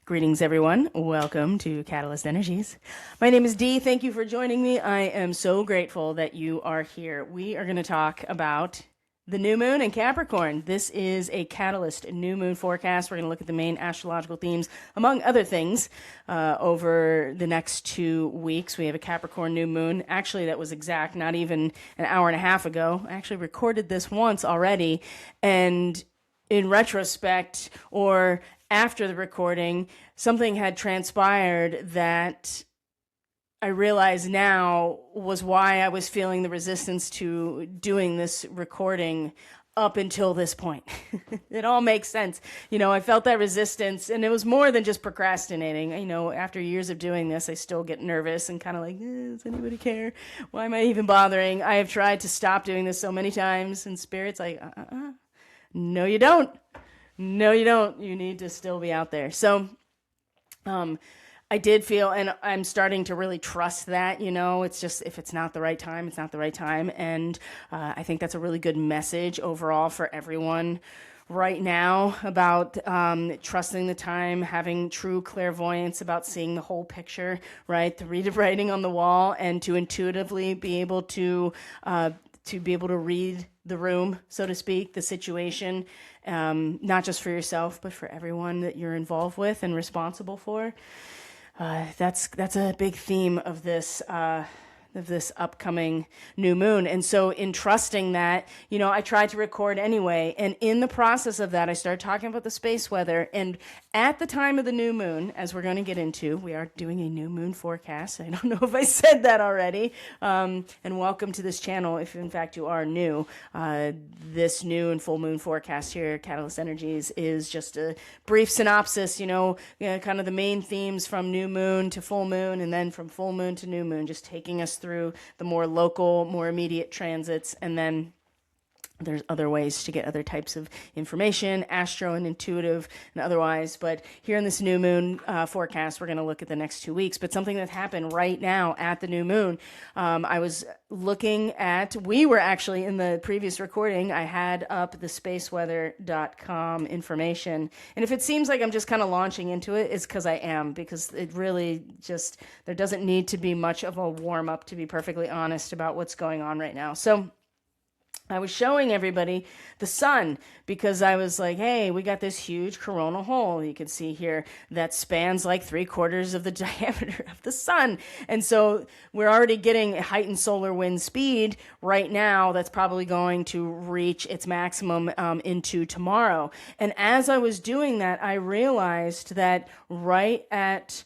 Greetings, everyone. Welcome to Catalyst Energies. My name is Dee. Thank you for joining me. I am so grateful that you are here. We are going to talk about the new moon in Capricorn. This is a Catalyst new moon forecast. We're going to look at the main astrological themes, among other things, over the next 2 weeks. We have a Capricorn new moon. Actually, that was exact, not even an hour and a half ago. I actually recorded this once already, and in retrospect, or after the recording, something had transpired that I realize now was why I was feeling the resistance to doing this recording up until this point. It all makes sense. I felt that resistance, and it was more than just procrastinating. After years of doing this, I still get nervous and kind of like, does anybody care? Why am I even bothering? I have tried to stop doing this so many times, and Spirit's like, no, you don't. No, you don't. You need to still be out there. So I did feel, and I'm starting to really trust that, it's just, if it's not the right time, it's not the right time. And I think that's a really good message overall for everyone right now about trusting the time, having true clairvoyance, about seeing the whole picture, right? The writing on the wall, and to intuitively be able to read the room, so to speak, the situation, not just for yourself, but for everyone that you're involved with and responsible for. That's a big theme of this upcoming new moon. And so in trusting that, I tried to record anyway. And in the process of that, I started talking about the space weather. And at the time of the new moon, as we're going to get into, we are doing a new moon forecast. I don't know if I said that already. And welcome to this channel if in fact you are new. This new and full moon forecast here, Catalyst Energies, is just a brief synopsis, kind of the main themes from new moon to full moon, and then from full moon to new moon, just taking us through the more local, more immediate transits, and then there's other ways to get other types of information, astro and intuitive and otherwise. But here in this new moon forecast, we're going to look at the next 2 weeks. But something that happened right now at the new moon, I was looking at, we were actually in the previous recording, I had up the spaceweather.com information. And if it seems like I'm just kind of launching into it, it's because I am, because it really just, there doesn't need to be much of a warm up, to be perfectly honest, about what's going on right now. So I was showing everybody the sun because I was like, hey, we got this huge coronal hole, you can see here, that spans like 3/4 of the diameter of the sun. And so we're already getting a heightened solar wind speed right now that's probably going to reach its maximum into tomorrow. And as I was doing that, I realized that right at...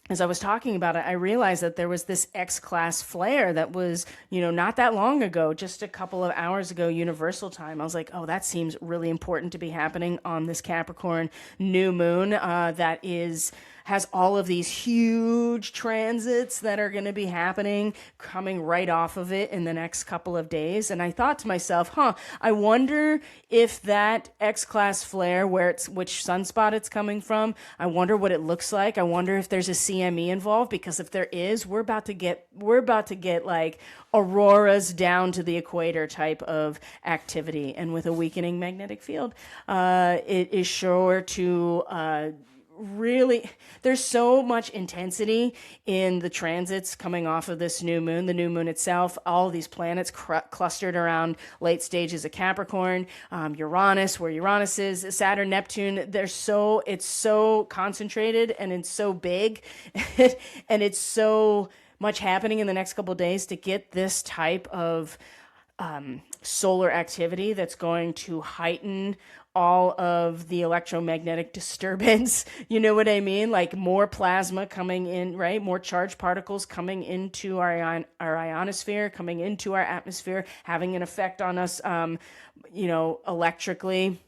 as I was talking about it, I realized that there was this X-class flare that was, not that long ago, just a couple of hours ago, universal time. I was like, oh, that seems really important to be happening on this Capricorn new moon that has all of these huge transits that are going to be happening, coming right off of it in the next couple of days. And I thought to myself, I wonder if that X-class flare, which sunspot it's coming from, I wonder what it looks like. I wonder if there's a CME involved, because if there is, we're about to get like auroras down to the equator type of activity. And with a weakening magnetic field, it is sure to really, there's so much intensity in the transits coming off of this new moon, the new moon itself, all these planets clustered around late stages of Capricorn, Uranus, where Uranus is, Saturn, Neptune, it's so concentrated, and it's so big, and it's so much happening in the next couple of days to get this type of solar activity that's going to heighten all of the electromagnetic disturbance. You know what I mean? Like more plasma coming in, right? More charged particles coming into our ionosphere, coming into our atmosphere, having an effect on us, electrically,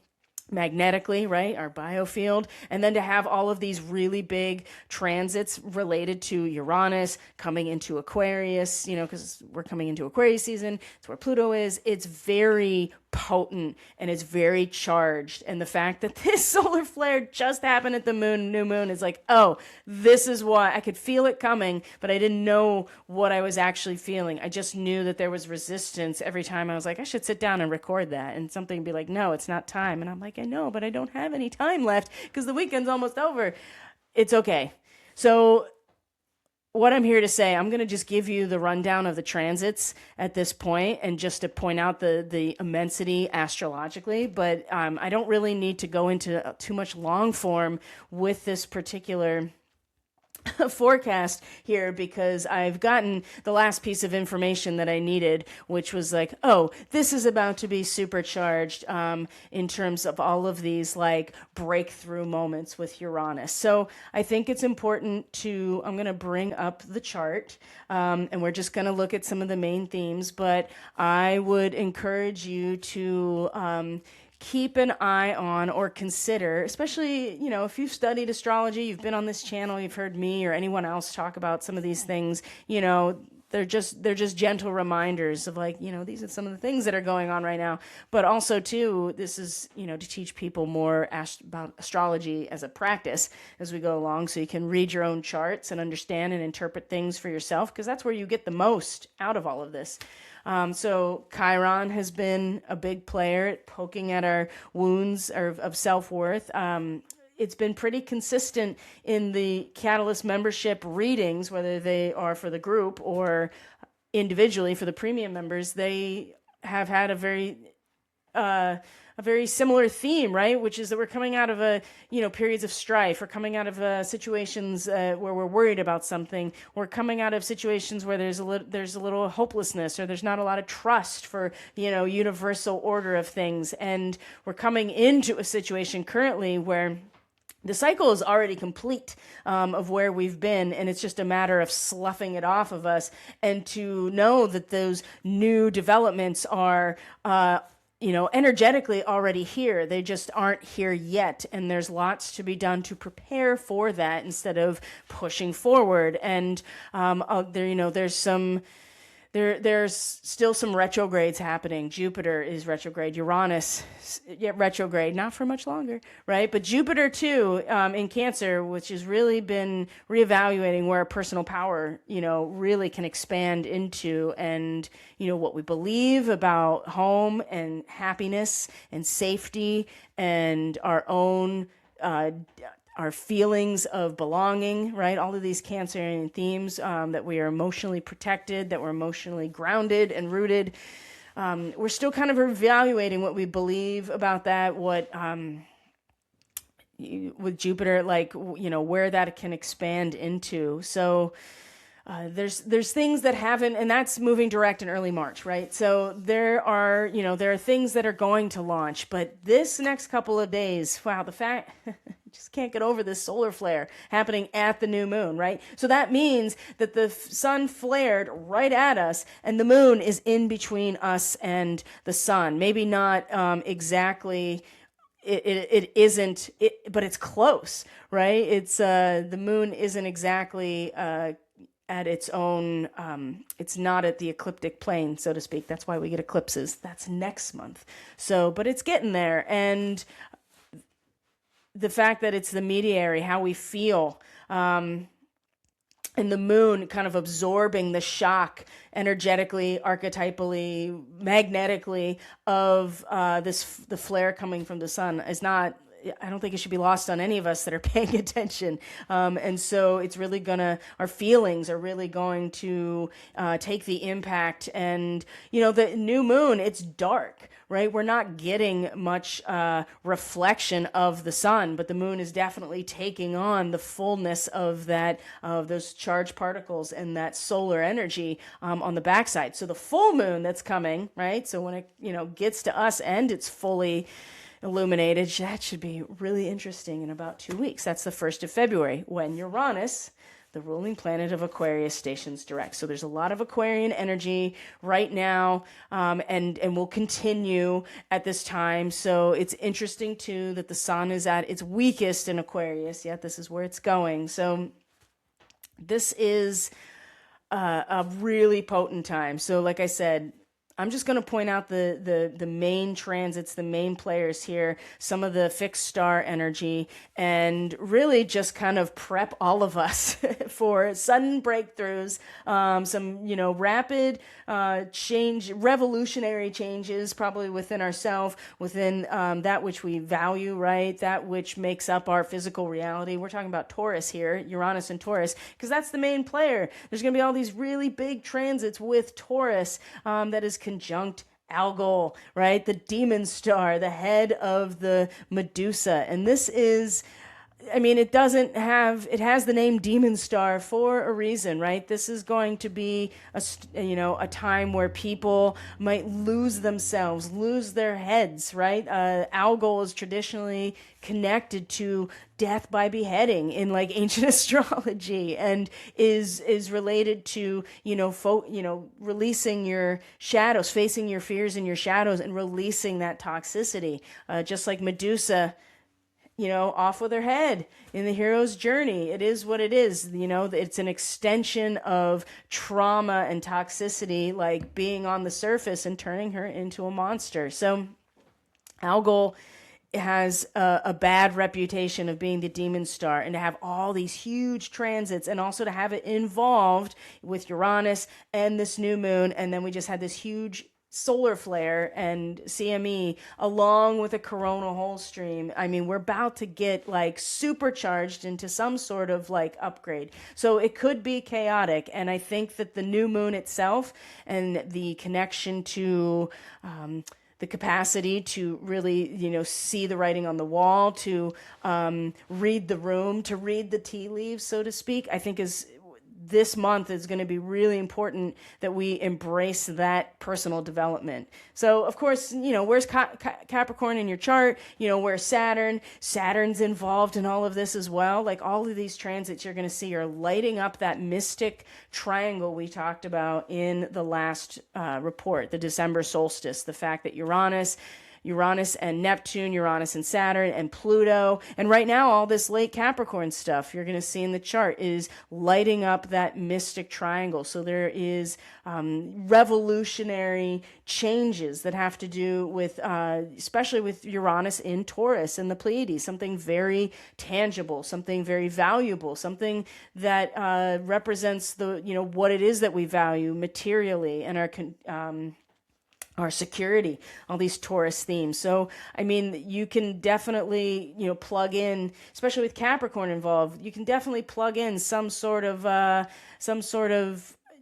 magnetically, right? Our biofield. And then to have all of these really big transits related to Uranus coming into Aquarius, because we're coming into Aquarius season. It's where Pluto is. It's very potent and it's very charged. And the fact that this solar flare just happened at the new moon is like, oh, this is why I could feel it coming, but I didn't know what I was actually feeling. I just knew that there was resistance every time I was like, I should sit down and record that. And something would be like, no, it's not time. And I'm like, I know, but I don't have any time left because the weekend's almost over. It's okay. So what I'm here to say, I'm going to just give you the rundown of the transits at this point and just to point out the immensity astrologically, but I don't really need to go into too much long form with this particular forecast here because I've gotten the last piece of information that I needed, which was like, oh, this is about to be supercharged in terms of all of these like breakthrough moments with Uranus. So I think it's important to, I'm going to bring up the chart and we're just going to look at some of the main themes, but I would encourage you to keep an eye on or consider, especially, you know, if you've studied astrology, you've been on this channel, you've heard me or anyone else talk about some of these things, you know, they're just gentle reminders of like, you know, these are some of the things that are going on right now. But also too, this is, you know, to teach people more about astrology as a practice as we go along, so you can read your own charts and understand and interpret things for yourself, because that's where you get the most out of all of this. So Chiron has been a big player at poking at our wounds of self-worth. It's been pretty consistent in the Catalyst membership readings, whether they are for the group or individually for the premium members. They have had a very similar theme, right? Which is that we're coming out of periods of strife. We're coming out of situations where we're worried about something. We're coming out of situations where there's a little hopelessness, or there's not a lot of trust for, universal order of things. And we're coming into a situation currently where the cycle is already complete of where we've been, and it's just a matter of sloughing it off of us, and to know that those new developments are energetically already here. They just aren't here yet. And there's lots to be done to prepare for that instead of pushing forward. And there's still some retrogrades happening. Jupiter is retrograde. Uranus, retrograde, not for much longer, right? But Jupiter too, in Cancer, which has really been reevaluating where personal power, really can expand into, and, what we believe about home and happiness and safety and our own, our feelings of belonging, right? All of these Cancerian themes, that we are emotionally protected, that we're emotionally grounded and rooted. We're still kind of evaluating what we believe about that, what with Jupiter, where that can expand into. So there's things that haven't, and that's moving direct in early March, right? So there are things that are going to launch, but this next couple of days, wow, the fact, just can't get over this solar flare happening at the new moon, right? So that means that the sun flared right at us, and the moon is in between us and the sun. Maybe not exactly. It isn't, but it's close, right? It's the moon isn't exactly at its own, it's not at the ecliptic plane, so to speak. That's why we get eclipses. That's next month. So, but it's getting there. And the fact that it's the mediary, how we feel, and the moon kind of absorbing the shock energetically, archetypally, magnetically of the flare coming from the sun is not, I don't think it should be lost on any of us that are paying attention. And so it's really our feelings are really going to take the impact. And, the new moon, it's dark, right? We're not getting much reflection of the sun, but the moon is definitely taking on the fullness of those charged particles and that solar energy on the backside. So the full moon that's coming, right? So when it, gets to us and it's fully illuminated, that should be really interesting in about 2 weeks. That's the 1st of February, when Uranus, the ruling planet of Aquarius, stations direct. So there's a lot of Aquarian energy right now, and will continue at this time. So it's interesting too that the sun is at its weakest in Aquarius, yet this is where it's going. So this is a really potent time. So like I said, I'm just going to point out the main transits, the main players here, some of the fixed star energy, and really just kind of prep all of us for sudden breakthroughs, some, rapid change, revolutionary changes, probably within ourselves, within that which we value, right? That which makes up our physical reality. We're talking about Taurus here, Uranus and Taurus, because that's the main player. There's going to be all these really big transits with Taurus that is conjunct Algol, right? The demon star, the head of the Medusa. And this is, it has the name Demon Star for a reason, right? This is going to be a time where people might lose themselves, lose their heads, right? Algol is traditionally connected to death by beheading in like ancient astrology, and is related to releasing your shadows, facing your fears and your shadows, and releasing that toxicity, just like Medusa, off with her head in the hero's journey. It is what it is. It's an extension of trauma and toxicity, like being on the surface and turning her into a monster. So Algol has a bad reputation of being the demon star, and to have all these huge transits, and also to have it involved with Uranus and this new moon. And then we just had this huge solar flare and CME along with a coronal hole stream. We're about to get like supercharged into some sort of like upgrade. So it could be chaotic. And I think that the new moon itself and the connection to the capacity to really, see the writing on the wall, to read the room, to read the tea leaves, so to speak, I think this month is going to be really important that we embrace that personal development. So, of course, where's Capricorn in your chart? Where's Saturn? Saturn's involved in all of this as well. Like all of these transits you're going to see are lighting up that mystic triangle we talked about in the last report, the December solstice, the fact that Uranus and Neptune, Uranus and Saturn and Pluto. And right now, all this late Capricorn stuff you're going to see in the chart is lighting up that mystic triangle. So there is revolutionary changes that have to do with, especially with Uranus in Taurus and the Pleiades, something very tangible, something very valuable, something that represents what it is that we value materially and our security, all these Taurus themes. So, you can definitely, plug in, especially with Capricorn involved, you can definitely plug in some sort of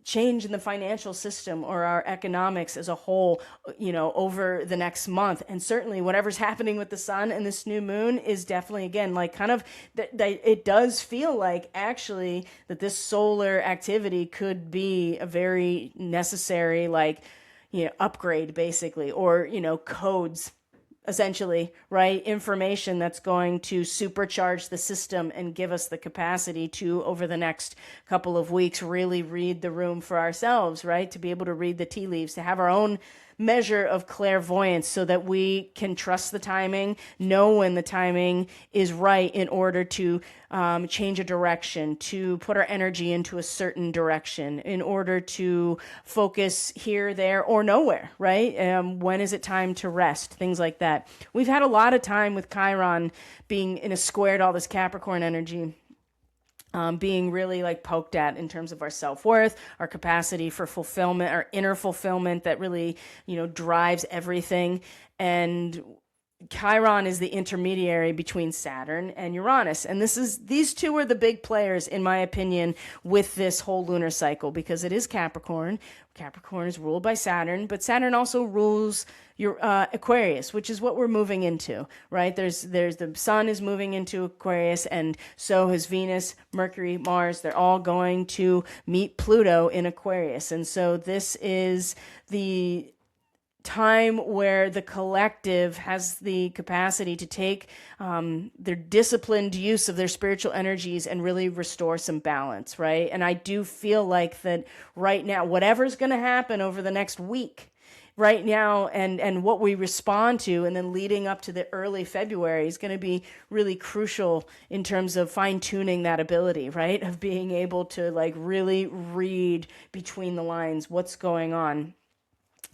change in the financial system or our economics as a whole, over the next month. And certainly whatever's happening with the sun and this new moon is definitely, again, like kind of, it does feel like actually that this solar activity could be a very necessary, upgrade basically, or, codes essentially, right? Information that's going to supercharge the system and give us the capacity to, over the next couple of weeks, really read the room for ourselves, right? To be able to read the tea leaves, to have our own measure of clairvoyance so that we can trust the timing, know when the timing is right in order to change a direction, to put our energy into a certain direction, in order to focus here, there, or nowhere, right? When is it time to rest? Things like that. We've had a lot of time with Chiron being in a square to all this Capricorn energy. Being really poked at in terms of our self-worth, our capacity for fulfillment, our inner fulfillment that really, drives everything. And Chiron is the intermediary between Saturn and Uranus. And these two are the big players, in my opinion, with this whole lunar cycle, because it is Capricorn. Capricorn is ruled by Saturn, but Saturn also rules your Aquarius, which is what we're moving into, right? There's the sun is moving into Aquarius, and so is Venus, Mercury, Mars. They're all going to meet Pluto in Aquarius. And so this is the time where the collective has the capacity to take their disciplined use of their spiritual energies and really restore some balance, right? And I do feel like that right now, whatever's going to happen over the next week, right now, and what we respond to, and then leading up to the early February is going to be really crucial in terms of fine-tuning that ability, right? Of being able to really read between the lines what's going on.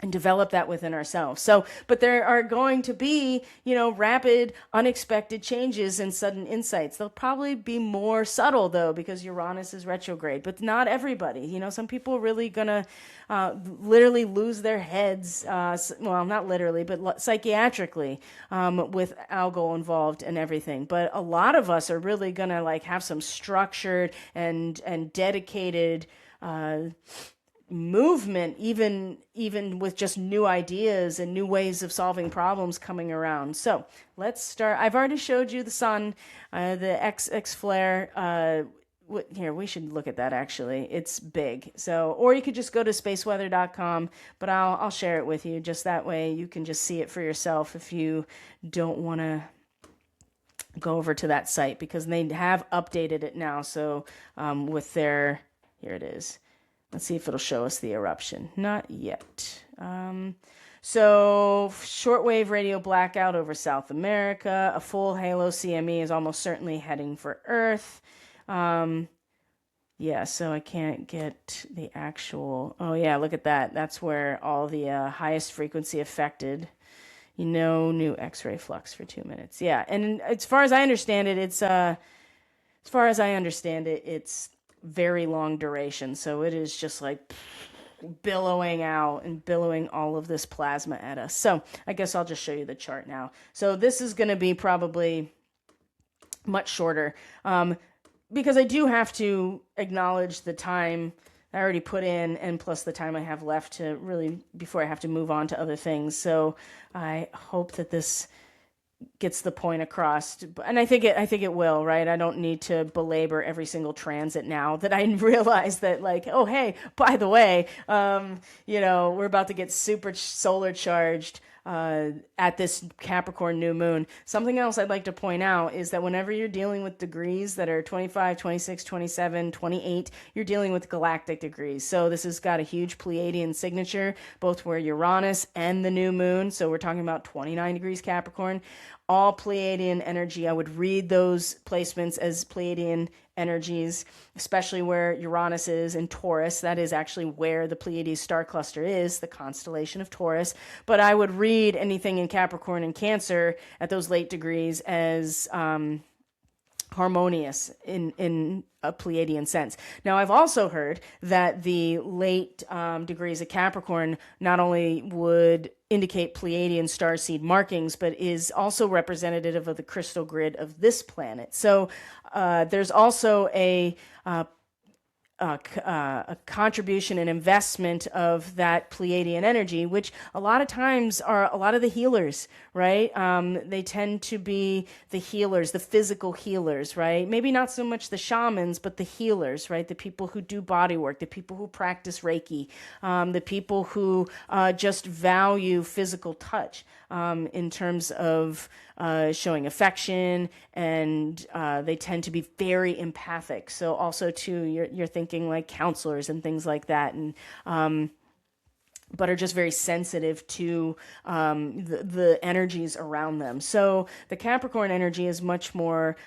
and develop that within ourselves. So, but there are going to be, rapid, unexpected changes and sudden insights. They'll probably be more subtle though, because Uranus is retrograde, but not everybody. Some people are really gonna literally lose their heads. Well, not literally, but psychiatrically, with algal involved and everything. But a lot of us are really gonna like have some structured and dedicated movement, even with just new ideas and new ways of solving problems coming around. So let's start. I've already showed you the sun, the X flare. Here, we should look at that actually. It's big. So, or you could just go to spaceweather.com, but I'll share it with you just that way you can just see it for yourself if you don't want to go over to that site, because they have updated it now. So with their, here it is. Let's see if it'll show us the eruption. Not yet. So shortwave radio blackout over South America. A full halo CME is almost certainly heading for Earth. Yeah, so I can't get the actual... Oh, yeah, look at that. That's where all the highest frequency affected. New X-ray flux for 2 minutes. Yeah, and as far as I understand it, it's very long duration. So it is just like billowing out and billowing all of this plasma at us. So I guess I'll just show you the chart now. So this is going to be probably much shorter, because I do have to acknowledge the time I already put in, and plus the time I have left to really, before I have to move on to other things. So I hope that this gets the point across, and I think it will, right? I don't need to belabor every single transit now that I realize that, like, oh hey, by the way, we're about to get super solar charged at this Capricorn new moon. Something else I'd like to point out is that whenever you're dealing with degrees that are 25, 26, 27, 28, you're dealing with galactic degrees. So this has got a huge Pleiadian signature, both where Uranus and the new moon. So we're talking about 29 degrees Capricorn. All Pleiadian energy, I would read those placements as Pleiadian energies, especially where Uranus is in Taurus. That is actually where the Pleiades star cluster is, the constellation of Taurus. But I would read anything in Capricorn and Cancer at those late degrees as harmonious in a Pleiadian sense. Now, I've also heard that the late degrees of Capricorn not only would indicate Pleiadian starseed markings, but is also representative of the crystal grid of this planet. So there's also a contribution and investment of that Pleiadian energy, which a lot of times are a lot of the healers, right? They tend to be the healers, the physical healers, right? Maybe not so much the shamans, but the healers, right? The people who do body work, the people who practice Reiki, the people who just value physical touch in terms of showing affection, and they tend to be very empathic. So also too, you're thinking like counselors and things like that, and but are just very sensitive to the energies around them. So the Capricorn energy is much more,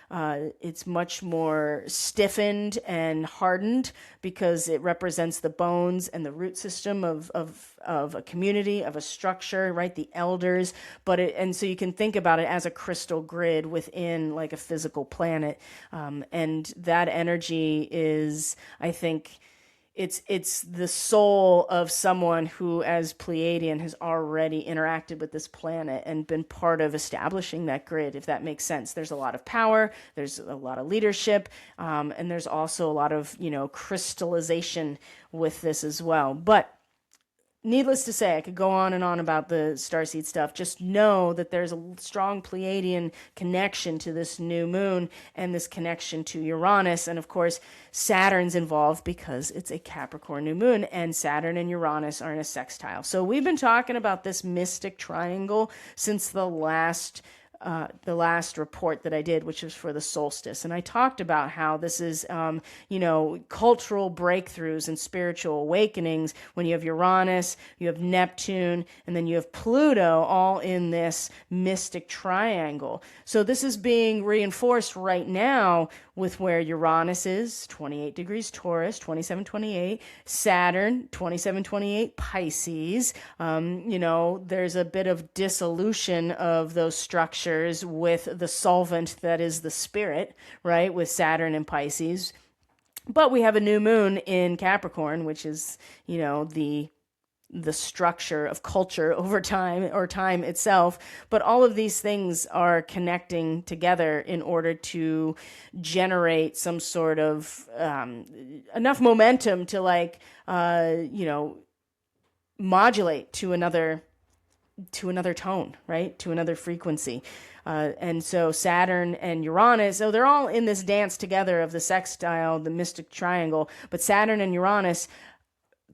it's much more stiffened and hardened, because it represents the bones and the root system of a community, of a structure, right? The elders, and so you can think about it as a crystal grid within like a physical planet. And that energy is, I think, it's the soul of someone who, as Pleiadian, has already interacted with this planet and been part of establishing that grid, if that makes sense. There's a lot of power, there's a lot of leadership, and there's also a lot of, crystallization with this as well. But needless to say, I could go on and on about the starseed stuff. Just know that there's a strong Pleiadian connection to this new moon and this connection to Uranus. And of course, Saturn's involved because it's a Capricorn new moon, and Saturn and Uranus are in a sextile. So we've been talking about this mystic triangle since the last report that I did, which was for the solstice. And I talked about how this is, cultural breakthroughs and spiritual awakenings when you have Uranus, you have Neptune, and then you have Pluto all in this mystic triangle. So this is being reinforced right now with where Uranus is, 28 degrees Taurus, 27-28, Saturn, 27-28 Pisces. There's a bit of dissolution of those structures with the solvent that is the spirit, right, with Saturn and Pisces. But we have a new moon in Capricorn, which is, the structure of culture over time, or time itself. But all of these things are connecting together in order to generate some sort of enough momentum to modulate to another tone, right? To another frequency. And so Saturn and Uranus, so they're all in this dance together of the sextile, the mystic triangle, but Saturn and Uranus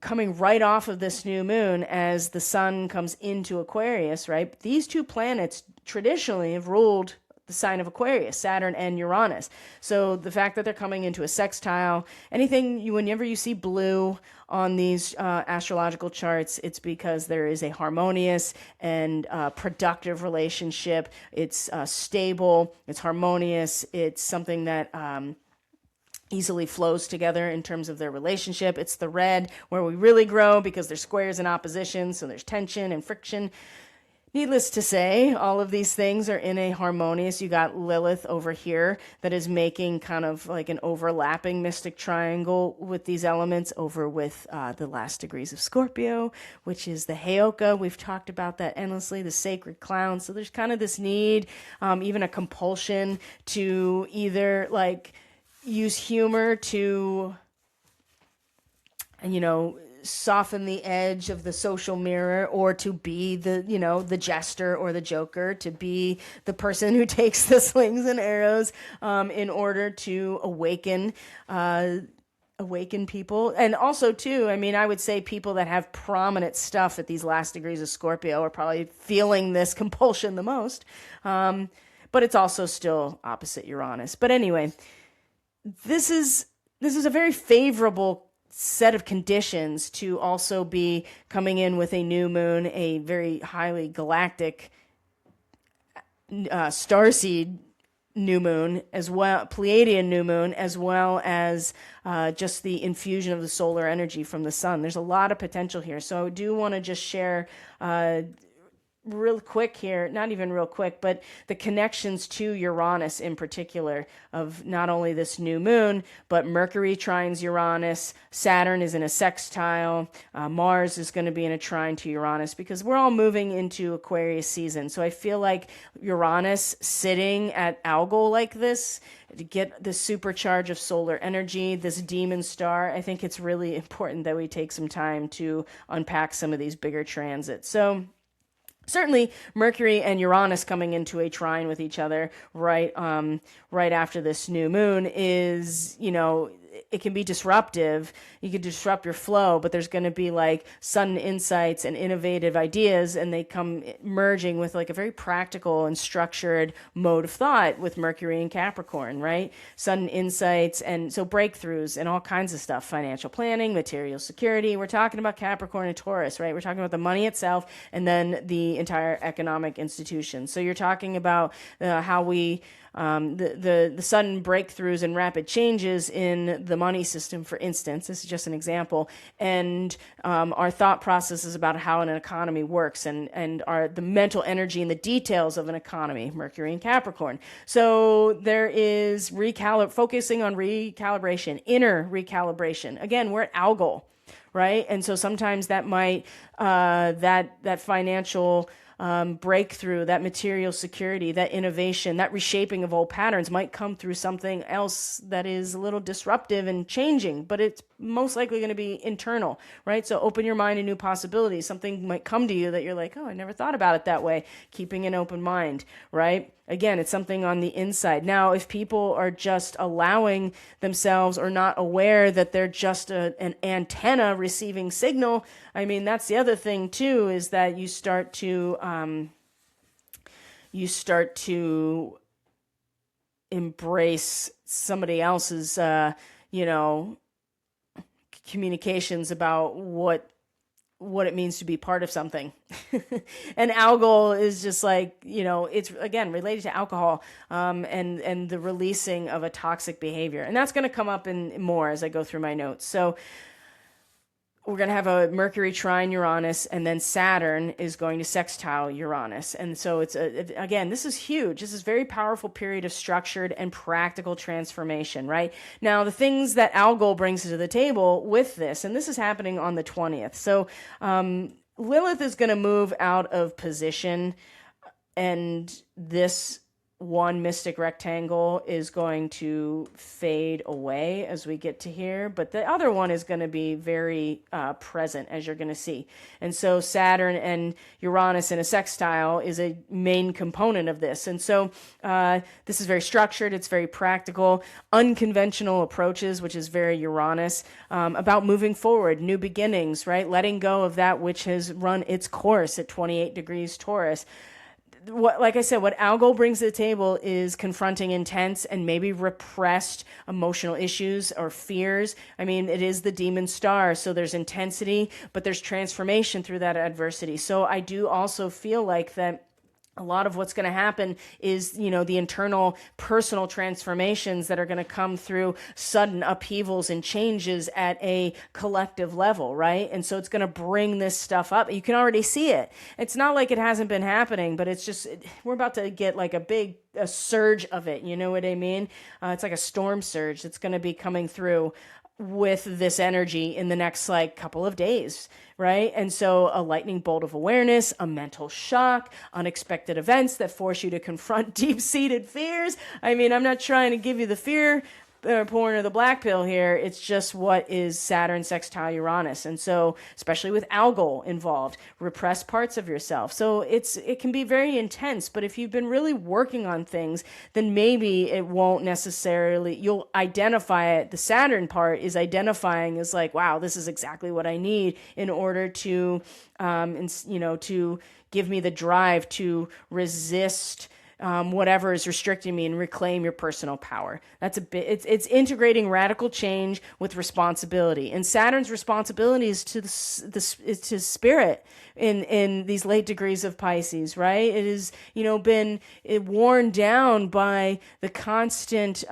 coming right off of this new moon as the sun comes into Aquarius, right? These two planets traditionally have ruled the sign of Aquarius, Saturn and Uranus. So the fact that they're coming into a sextile, whenever you see blue on these astrological charts, it's because there is a harmonious and productive relationship. It's stable, it's harmonious, it's something that easily flows together in terms of their relationship. It's the red where we really grow because there's squares and opposition, so there's tension and friction. Needless to say, all of these things are in a harmonious. You got Lilith over here that is making kind of like an overlapping mystic triangle with these elements over with the last degrees of Scorpio, which is the Heyoka. We've talked about that endlessly, the sacred clown. So there's kind of this need, even a compulsion to either use humor to, soften the edge of the social mirror, or to be the jester or the joker, to be the person who takes the slings and arrows in order to awaken people. And also too, I would say people that have prominent stuff at these last degrees of Scorpio are probably feeling this compulsion the most. But it's also still opposite Uranus. But anyway, this is a very favorable set of conditions to also be coming in with a new moon, a very highly galactic starseed new moon, as well, Pleiadian new moon, as well as just the infusion of the solar energy from the sun. There's a lot of potential here. So I do want to just share real quick here, not even real quick, but the connections to Uranus in particular, of not only this new moon, but Mercury trines Uranus, Saturn is in a sextile, Mars is going to be in a trine to Uranus, because we're all moving into Aquarius season. So I feel like Uranus sitting at Algol like this, to get this supercharge of solar energy, this demon star, I think it's really important that we take some time to unpack some of these bigger transits. So certainly, Mercury and Uranus coming into a trine with each other right after this new moon is, it can be disruptive. You can disrupt your flow, but there's going to be sudden insights and innovative ideas, and they come merging with a very practical and structured mode of thought with Mercury and Capricorn, right? Sudden insights, and so breakthroughs and all kinds of stuff, financial planning, material security. We're talking about Capricorn and Taurus, right? We're talking about the money itself and then the entire economic institution. So you're talking about how we the sudden breakthroughs and rapid changes in the money system, for instance. This is just an example, and our thought processes about how an economy works, and the mental energy and the details of an economy, Mercury and Capricorn. So there is focusing on recalibration, inner recalibration. Again, we're at Algol, right? And so sometimes that might that financial breakthrough, that material security, that innovation, that reshaping of old patterns might come through something else that is a little disruptive and changing, but it's most likely going to be internal, right? So open your mind to new possibilities. Something might come to you that you're like, oh, I never thought about it that way. Keeping an open mind, right? Again, it's something on the inside. Now, if people are just allowing themselves or not aware that they're just an antenna receiving signal, that's the other thing too, is that you start to embrace somebody else's, communications about what it means to be part of something. And algal is just like, it's again related to alcohol, and the releasing of a toxic behavior. And that's going to come up in more as I go through my notes. So we're going to have a Mercury trine Uranus, and then Saturn is going to sextile Uranus. And so again, this is huge. This is a very powerful period of structured and practical transformation, right? Now, the things that algal brings to the table with this, and this is happening on the 20th. So Lilith is going to move out of position, and this one mystic rectangle is going to fade away as we get to here, but the other one is going to be very present, as you're going to see. And so Saturn and Uranus in a sextile is a main component of this. And so this is very structured, it's very practical, unconventional approaches, which is very Uranus, about moving forward, new beginnings, right? Letting go of that which has run its course at 28 degrees Taurus. Like I said, what algal brings to the table is confronting intense and maybe repressed emotional issues or fears. I mean, it is the demon star, so there's intensity, but there's transformation through that adversity. So I do also feel like that a lot of what's going to happen is, the internal personal transformations that are going to come through sudden upheavals and changes at a collective level, right? And so it's going to bring this stuff up. You can already see it. It's not like it hasn't been happening, but it's just, we're about to get like a surge of it. You know what I mean? It's like a storm surge that's going to be coming through with this energy in the next couple of days, right? And so a lightning bolt of awareness, a mental shock, unexpected events that force you to confront deep-seated fears. I mean, I'm not trying to give you the fear porn or the black pill here. It's just what is Saturn sextile Uranus. And so, especially with algal involved, repressed parts of yourself. So it can be very intense, but if you've been really working on things, then maybe it won't necessarily, you'll identify it. The Saturn part is identifying as like, wow, this is exactly what I need in order to, to give me the drive to resist whatever is restricting me and reclaim your personal power. That's a bit. It's integrating radical change with responsibility, and Saturn's responsibility is to to spirit in these late degrees of Pisces. Right? It is been worn down by the constant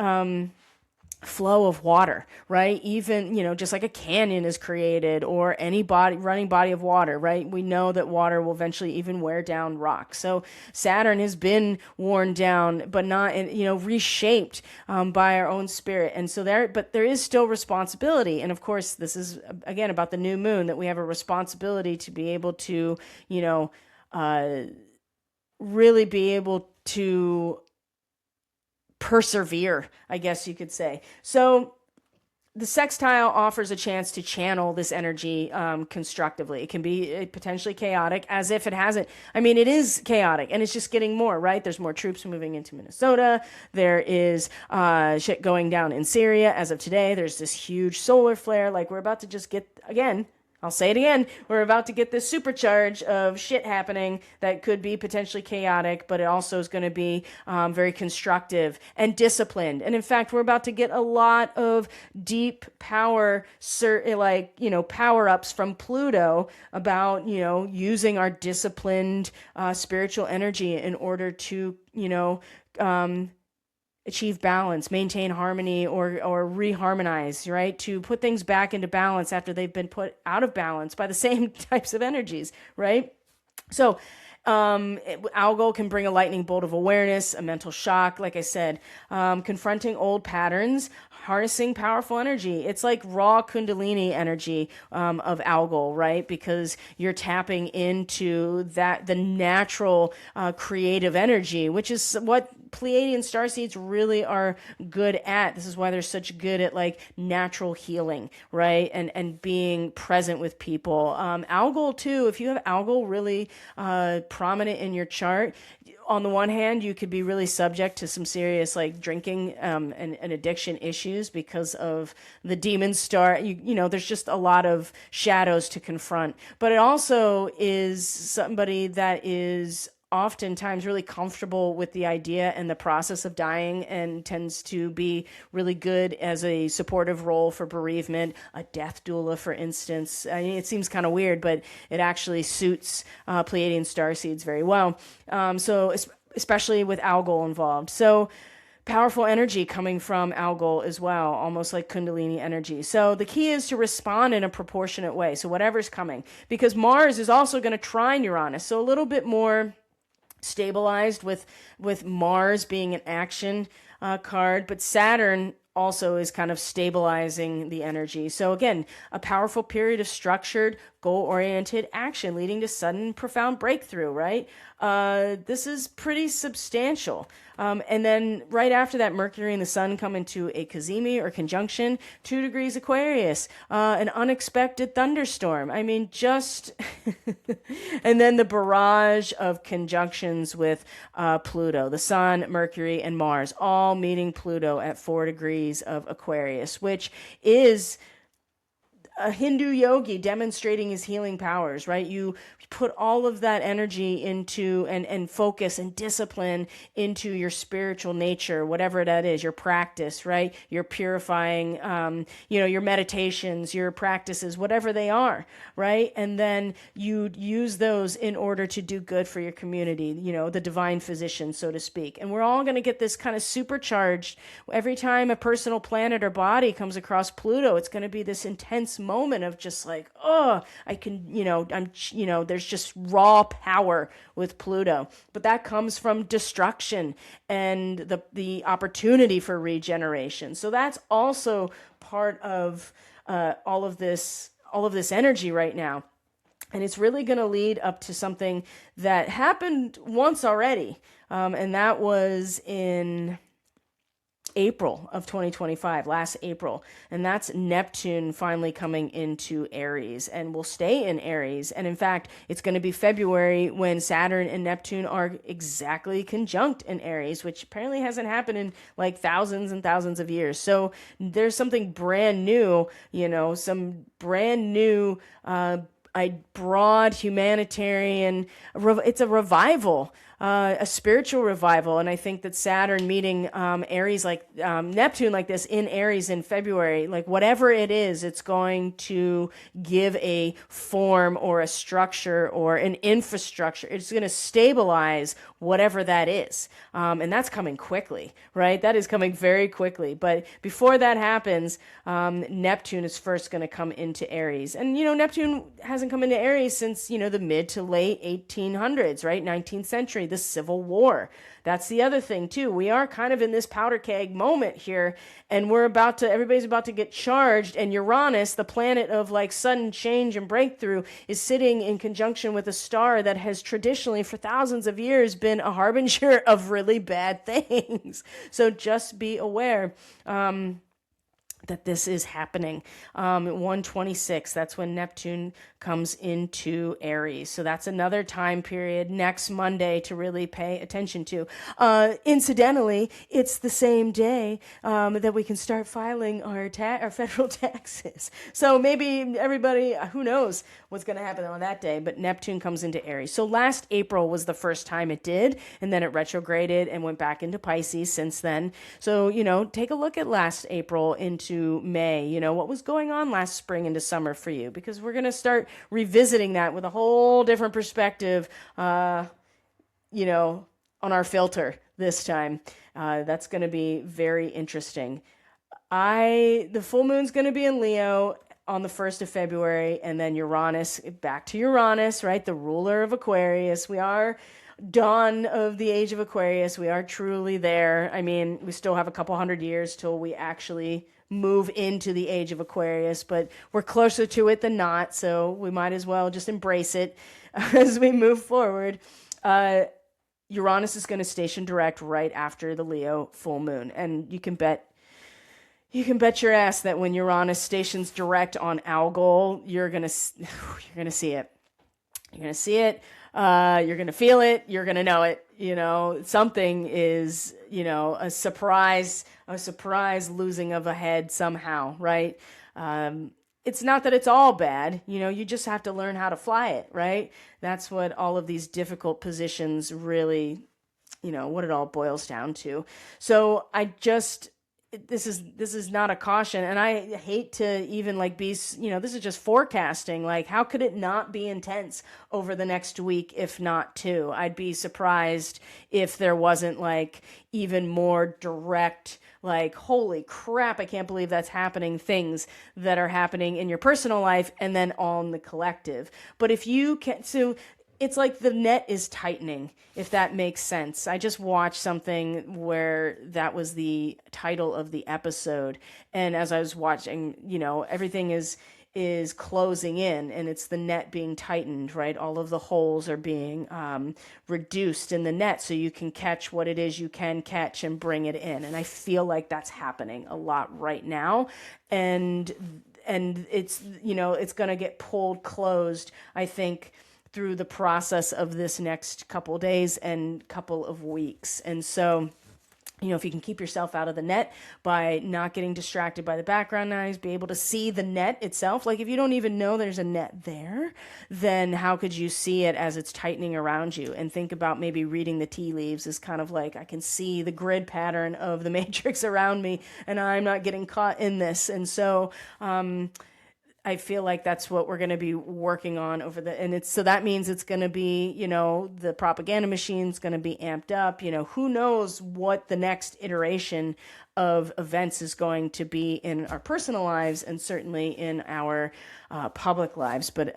flow of water, right? Even, just like a canyon is created or any running body of water, right? We know that water will eventually even wear down rock. So Saturn has been worn down, but not, reshaped by our own spirit. And so there is still responsibility. And of course, this is again about the new moon, that we have a responsibility to be able to, really be able to persevere, I guess you could say. So the sextile offers a chance to channel this energy constructively. It can be potentially chaotic, as if it hasn't. I mean, it is chaotic, and it's just getting more, right? There's more troops moving into Minnesota. There is shit going down in Syria as of today. There's this huge solar flare. Like, we're about to just get, again, I'll say it again, we're about to get this supercharge of shit happening that could be potentially chaotic, but it also is going to be very constructive and disciplined. And in fact, we're about to get a lot of deep power, power-ups from Pluto about, using our disciplined spiritual energy in order to, achieve balance, maintain harmony, or reharmonize, right? To put things back into balance after they've been put out of balance by the same types of energies, right? So algal can bring a lightning bolt of awareness, a mental shock, like I said, confronting old patterns, harnessing powerful energy. It's like raw Kundalini energy of algal, right? Because you're tapping into the natural creative energy, which is what Pleiadian starseeds really are good at. This is why they're such good at natural healing, right? And being present with people. Algal too, if you have algal really prominent in your chart, on the one hand, you could be really subject to some serious drinking and addiction issues because of the demon star. There's just a lot of shadows to confront. But it also is somebody that is oftentimes really comfortable with the idea and the process of dying, and tends to be really good as a supportive role for bereavement. A death doula, for instance. I mean, it seems kind of weird, but it actually suits Pleiadian starseeds very well. So especially with Algol involved. So powerful energy coming from Algol as well, almost like Kundalini energy. So the key is to respond in a proportionate way. So whatever's coming, because Mars is also going to trine Uranus. So a little bit more stabilized with Mars being an action card, but Saturn also is kind of stabilizing the energy. So again, a powerful period of structured, goal-oriented action leading to sudden, profound breakthrough, right? This is pretty substantial. And then right after that, Mercury and the Sun come into a cazimi or conjunction, 2 degrees Aquarius, an unexpected thunderstorm. I mean, just, and then the barrage of conjunctions with Pluto, the Sun, Mercury, and Mars, all meeting Pluto at 4 degrees of Aquarius, which is a Hindu yogi demonstrating his healing powers, right? You put all of that energy into and focus and discipline into your spiritual nature, whatever that is, your practice, right? Your purifying, your meditations, your practices, whatever they are, right? And then you use those in order to do good for your community, the divine physician, so to speak. And we're all going to get this kind of supercharged every time a personal planet or body comes across Pluto. It's going to be this intense moment of just like, oh, I can, there's just raw power with Pluto. But that comes from destruction and the opportunity for regeneration. So that's also part of all of this energy right now. And it's really going to lead up to something that happened once already. And that was in April of 2025, last April. And that's Neptune finally coming into Aries, and will stay in Aries. And in fact, it's going to be February when Saturn and Neptune are exactly conjunct in Aries, which apparently hasn't happened in like thousands and thousands of years. So there's something brand new, some brand new, a broad humanitarian, it's a revival, a spiritual revival. And I think that Saturn meeting Aries, like Neptune like this in Aries in February, like whatever it is, it's going to give a form or a structure or an infrastructure. It's going to stabilize whatever that is. And that's coming quickly, right? That is coming very quickly. But before that happens, Neptune is first going to come into Aries. And, Neptune hasn't come into Aries since, the mid to late 1800s, right? 19th century, the Civil War. That's the other thing too. We are kind of in this powder keg moment here, and everybody's about to get charged, and Uranus, the planet of like sudden change and breakthrough, is sitting in conjunction with a star that has traditionally for thousands of years been a harbinger of really bad things. So just be aware that this is happening. 126, that's when Neptune comes into Aries. So that's another time period next Monday to really pay attention to. Incidentally, it's the same day that we can start filing our federal taxes. So maybe everybody, who knows what's going to happen on that day, but Neptune comes into Aries. So last April was the first time it did, and then it retrograded and went back into Pisces since then. So, take a look at last April into May, what was going on last spring into summer for you, because we're going to start revisiting that with a whole different perspective, on our filter this time. That's going to be very interesting. The full moon's going to be in Leo on the 1st of February, and then back to Uranus, right? The ruler of Aquarius. We are dawn of the age of Aquarius. We are truly there. I mean, we still have a couple hundred years till we actually move into the age of Aquarius, but we're closer to it than not, so we might as well just embrace it as we move forward. Uranus is going to station direct right after the Leo full moon, and you can bet your ass that when Uranus stations direct on Algol, you're going to see it. You're going to see it. You're going to feel it. You're going to know it. Something is, a surprise losing of a head somehow, right? it's not that it's all bad, you just have to learn how to fly it, right? That's what all of these difficult positions really, what it all boils down to. So this is not a caution, and I hate to even like be, this is just forecasting. Like, how could it not be intense over the next week, if not two? I'd be surprised if there wasn't like even more direct, like, holy crap, I can't believe that's happening, things that are happening in your personal life and then on the collective. But if you can, so it's like the net is tightening, if that makes sense. I just watched something where that was the title of the episode, and as I was watching, everything is closing in, and it's the net being tightened, right? All of the holes are being reduced in the net so you can catch what it is you can catch and bring it in. And I feel like that's happening a lot right now. And it's, it's going to get pulled closed, I think, through the process of this next couple of days and couple of weeks. And so, if you can keep yourself out of the net by not getting distracted by the background noise, be able to see the net itself. Like, if you don't even know there's a net there, then how could you see it as it's tightening around you? And think about maybe reading the tea leaves is kind of like, I can see the grid pattern of the matrix around me, and I'm not getting caught in this. And so, I feel like that's what we're going to be working on so that means it's going to be, the propaganda machine's going to be amped up. Who knows what the next iteration of events is going to be in our personal lives and certainly in our public lives. But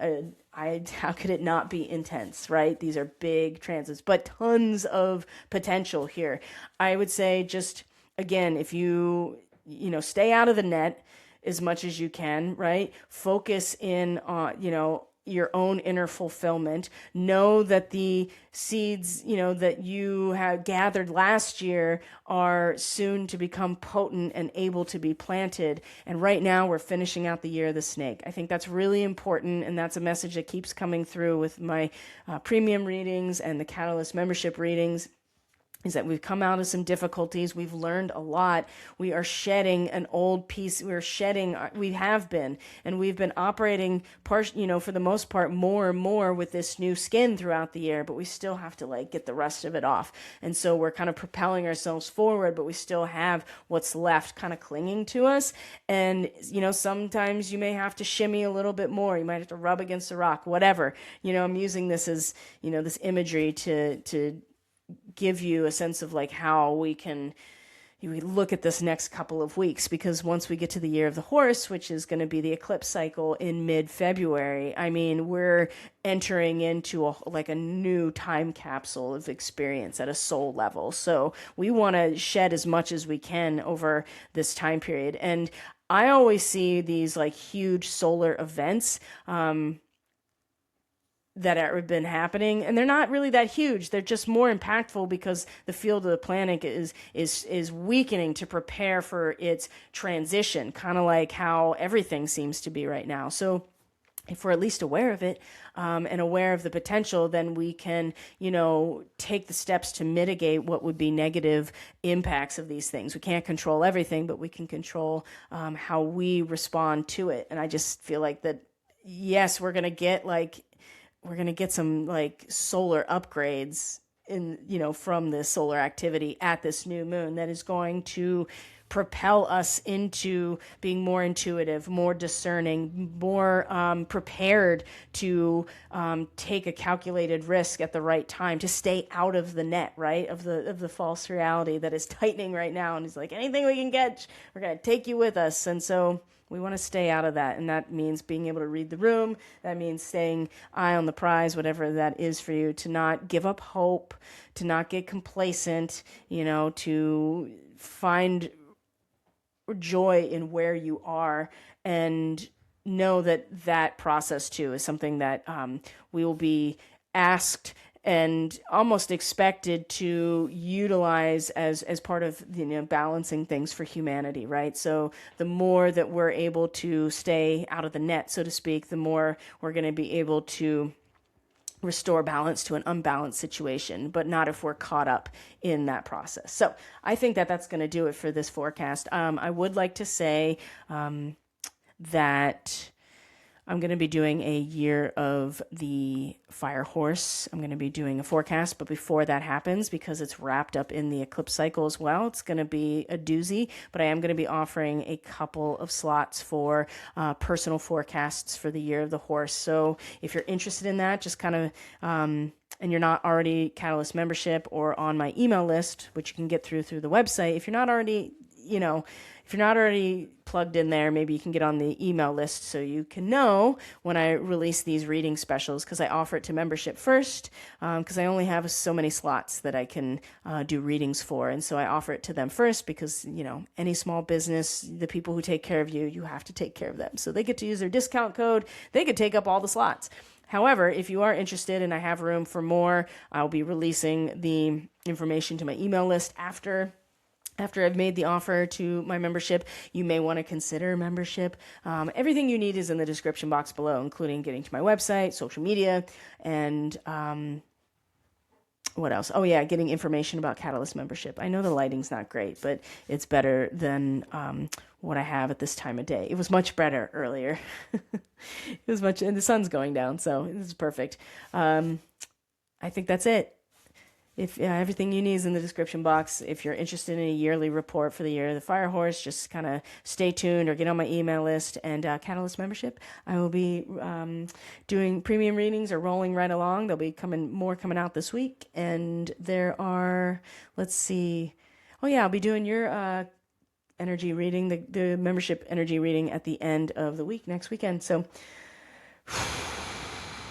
how could it not be intense, right? These are big transits, but tons of potential here. I would say just, again, if you stay out of the net as much as you can, right? Focus in on, your own inner fulfillment. Know that the seeds, that you have gathered last year are soon to become potent and able to be planted. And right now we're finishing out the year of the snake. I think that's really important. And that's a message that keeps coming through with my premium readings and the Catalyst membership readings, is that we've come out of some difficulties. We've learned a lot. We are shedding an old piece. We have been, and we've been operating for the most part, more and more with this new skin throughout the year, but we still have to like get the rest of it off. And so we're kind of propelling ourselves forward, but we still have what's left kind of clinging to us. And, sometimes you may have to shimmy a little bit more. You might have to rub against a rock, whatever. I'm using this as, this imagery to give you a sense of like how we look at this next couple of weeks, because once we get to the year of the horse, which is going to be the eclipse cycle in mid-February, I mean, we're entering into a new time capsule of experience at a soul level. So we want to shed as much as we can over this time period. And I always see these like huge solar events, that have been happening, and they're not really that huge. They're just more impactful because the field of the planet is weakening to prepare for its transition, kind of like how everything seems to be right now. So if we're at least aware of it, and aware of the potential, then we can, take the steps to mitigate what would be negative impacts of these things. We can't control everything, but we can control how we respond to it. And I just feel like that, yes, we're going to get some like solar upgrades from this solar activity at this new moon that is going to propel us into being more intuitive, more discerning, more prepared to take a calculated risk at the right time, to stay out of the net, right, of the false reality that is tightening right now. And it's like, anything we can get, we're going to take you with us. And so we want to stay out of that, and that means being able to read the room. That means staying eye on the prize, whatever that is for you, to not give up hope, to not get complacent, to find joy in where you are, and know that process too is something that we will be asked and almost expected to utilize as part of balancing things for humanity, right? So the more that we're able to stay out of the net, so to speak, the more we're going to be able to restore balance to an unbalanced situation, but not if we're caught up in that process. So I think that that's going to do it for this forecast. I would like to say that I'm going to be doing a year of the fire horse. I'm going to be doing a forecast, but before that happens, because it's wrapped up in the eclipse cycle as well, it's going to be a doozy, but I am going to be offering a couple of slots for personal forecasts for the year of the horse. So if you're interested in that, just kind of, and you're not already Catalyst membership or on my email list, which you can get through the website, if you're not already, if you're not already plugged in there, maybe you can get on the email list so you can know when I release these reading specials, because I offer it to membership first, because I only have so many slots that I can do readings for. And so I offer it to them first because, any small business, the people who take care of you, you have to take care of them. So they get to use their discount code. They could take up all the slots. However, if you are interested and I have room for more, I'll be releasing the information to my email list after I've made the offer to my membership. You may want to consider membership. Everything you need is in the description box below, including getting to my website, social media, and what else? Oh yeah, getting information about Catalyst membership. I know the lighting's not great, but it's better than what I have at this time of day. It was much better earlier. It was much, and the sun's going down, so this is perfect. I think that's it. If everything you need is in the description box. If you're interested in a yearly report for the year of the fire horse, just kind of stay tuned or get on my email list. And Catalyst membership, I will be doing premium readings or rolling right along. There'll be more coming out this week. And there are, let's see. Oh yeah, I'll be doing your energy reading, the membership energy reading at the end of the week, next weekend. So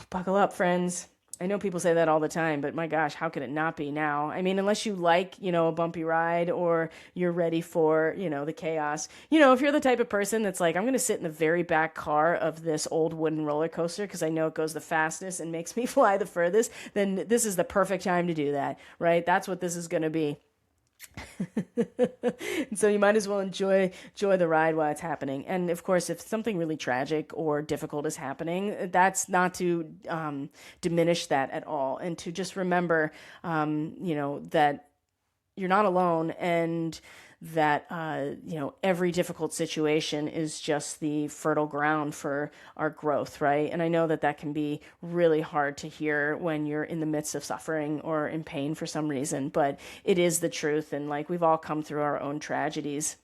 buckle up, friends. I know people say that all the time, but my gosh, how could it not be now? I mean, unless you like, a bumpy ride or you're ready for, the chaos. If you're the type of person that's like, I'm going to sit in the very back car of this old wooden roller coaster because I know it goes the fastest and makes me fly the furthest, then this is the perfect time to do that, right? That's what this is going to be. And so you might as well enjoy the ride while it's happening. And of course, if something really tragic or difficult is happening, that's not to diminish that at all, and to just remember, that you're not alone, and that every difficult situation is just the fertile ground for our growth, right? And I know that can be really hard to hear when you're in the midst of suffering or in pain for some reason, but it is the truth. And like, we've all come through our own tragedies,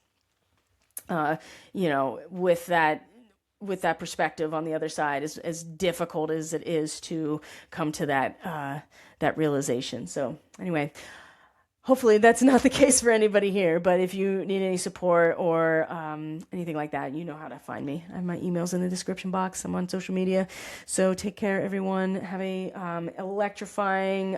with that perspective on the other side, as difficult as it is to come to that realization. So anyway, hopefully that's not the case for anybody here, but if you need any support or anything like that, you know how to find me. I have my emails in the description box. I'm on social media. So take care, everyone. Have a electrifying,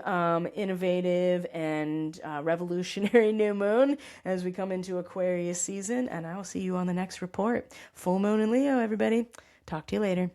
innovative, and revolutionary new moon as we come into Aquarius season, and I will see you on the next report. Full moon in Leo, everybody. Talk to you later.